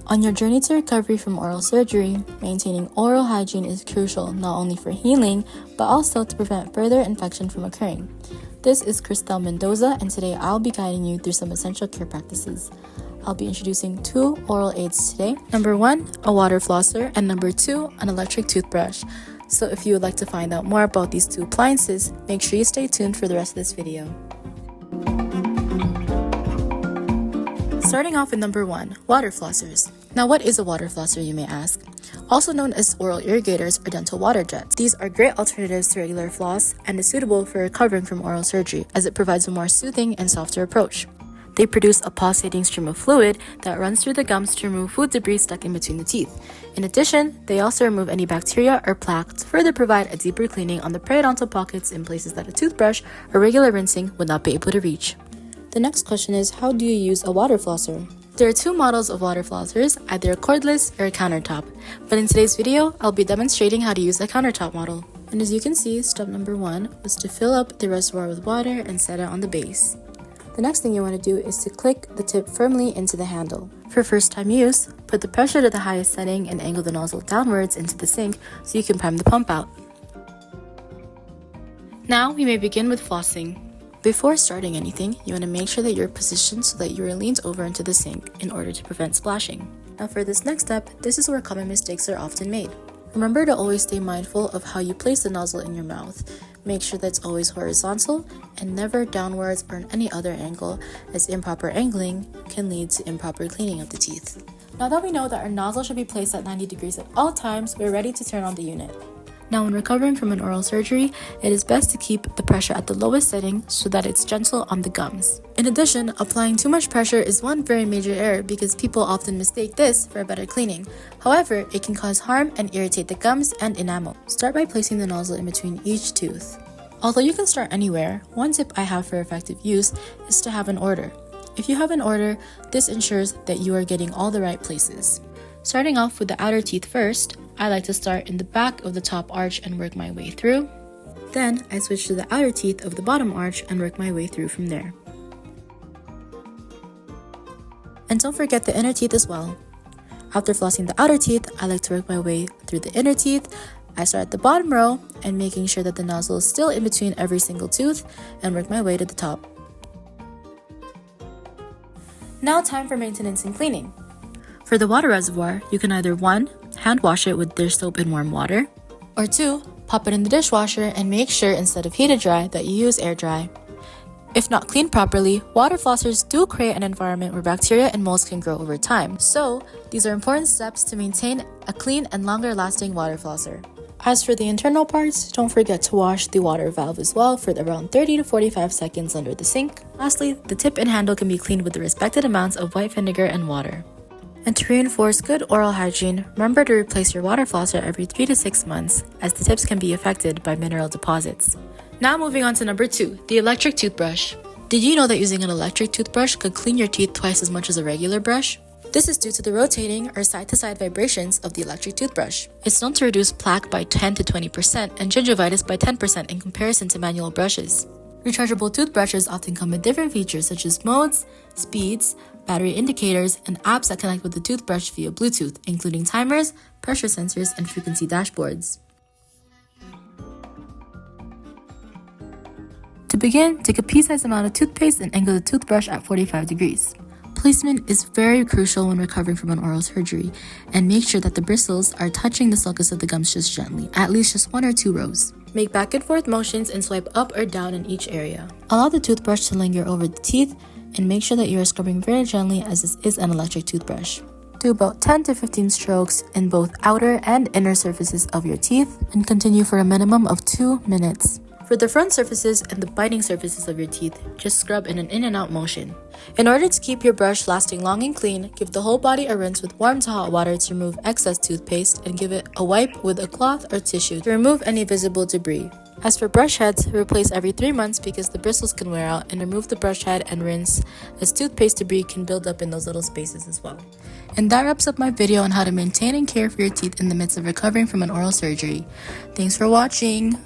On your journey to recovery from oral surgery, maintaining oral hygiene is crucial not only for healing, but also to prevent further infection from occurring. This is Krystelle Mendoza, and today I'll be guiding you through some essential care practices. I'll be introducing 2 oral aids today. Number 1, a water flosser, and number 2, an electric toothbrush. So if you would like to find out more about these 2 appliances, make sure you stay tuned for the rest of this video. Starting off with number 1, water flossers. Now, what is a water flosser, you may ask? Also known as oral irrigators or dental water jets. These are great alternatives to regular floss and is suitable for recovering from oral surgery as it provides a more soothing and softer approach. They produce a pulsating stream of fluid that runs through the gums to remove food debris stuck in between the teeth. In addition, they also remove any bacteria or plaque to further provide a deeper cleaning on the periodontal pockets in places that a toothbrush or regular rinsing would not be able to reach. The next question is, how do you use a water flosser? There are 2 models of water flossers, either a cordless or a countertop. But in today's video, I'll be demonstrating how to use the countertop model. And as you can see, step number 1 was to fill up the reservoir with water and set it on the base. The next thing you want to do is to click the tip firmly into the handle. For first time use, put the pressure to the highest setting and angle the nozzle downwards into the sink so you can prime the pump out. Now we may begin with flossing. Before starting anything, you want to make sure that you're positioned so that you are leaned over into the sink in order to prevent splashing. Now for this next step, this is where common mistakes are often made. Remember to always stay mindful of how you place the nozzle in your mouth. Make sure that it's always horizontal and never downwards or in any other angle, as improper angling can lead to improper cleaning of the teeth. Now that we know that our nozzle should be placed at 90 degrees at all times, we're ready to turn on the unit. Now, when recovering from an oral surgery, it is best to keep the pressure at the lowest setting so that it's gentle on the gums. In addition, applying too much pressure is one very major error because people often mistake this for a better cleaning. However, it can cause harm and irritate the gums and enamel. Start by placing the nozzle in between each tooth. Although you can start anywhere, one tip I have for effective use is to have an order. If you have an order, this ensures that you are getting all the right places. Starting off with the outer teeth first, I like to start in the back of the top arch and work my way through. Then I switch to the outer teeth of the bottom arch and work my way through from there. And don't forget the inner teeth as well. After flossing the outer teeth, I like to work my way through the inner teeth. I start at the bottom row and making sure that the nozzle is still in between every single tooth and work my way to the top. Now time for maintenance and cleaning. For the water reservoir, you can either 1, hand wash it with dish soap and warm water, or 2, pop it in the dishwasher and make sure instead of heated dry that you use air dry. If not cleaned properly, water flossers do create an environment where bacteria and molds can grow over time. So, these are important steps to maintain a clean and longer lasting water flosser. As for the internal parts, don't forget to wash the water valve as well for around 30 to 45 seconds under the sink. Lastly, the tip and handle can be cleaned with the respected amounts of white vinegar and water. And to reinforce good oral hygiene, remember to replace your water flosser every 3 to 6 months, as the tips can be affected by mineral deposits. Now moving on to number 2, the electric toothbrush. Did you know that using an electric toothbrush could clean your teeth twice as much as a regular brush? This is due to the rotating or side-to-side vibrations of the electric toothbrush. It's known to reduce plaque by 10 to 20% and gingivitis by 10% in comparison to manual brushes. Rechargeable toothbrushes often come with different features such as modes, speeds, battery indicators, and apps that connect with the toothbrush via Bluetooth, including timers, pressure sensors, and frequency dashboards. To begin, take a pea-sized amount of toothpaste and angle the toothbrush at 45 degrees. Placement is very crucial when recovering from an oral surgery, and make sure that the bristles are touching the sulcus of the gums just gently, at least just 1 or 2 rows. Make back and forth motions and swipe up or down in each area. Allow the toothbrush to linger over the teeth and make sure that you are scrubbing very gently as this is an electric toothbrush. Do about 10 to 15 strokes in both outer and inner surfaces of your teeth and continue for a minimum of 2 minutes. For the front surfaces and the biting surfaces of your teeth, just scrub in an in and out motion. In order to keep your brush lasting long and clean, give the whole body a rinse with warm to hot water to remove excess toothpaste and give it a wipe with a cloth or tissue to remove any visible debris. As for brush heads, replace every 3 months because the bristles can wear out, and remove the brush head and rinse as toothpaste debris can build up in those little spaces as well. And that wraps up my video on how to maintain and care for your teeth in the midst of recovering from an oral surgery. Thanks for watching!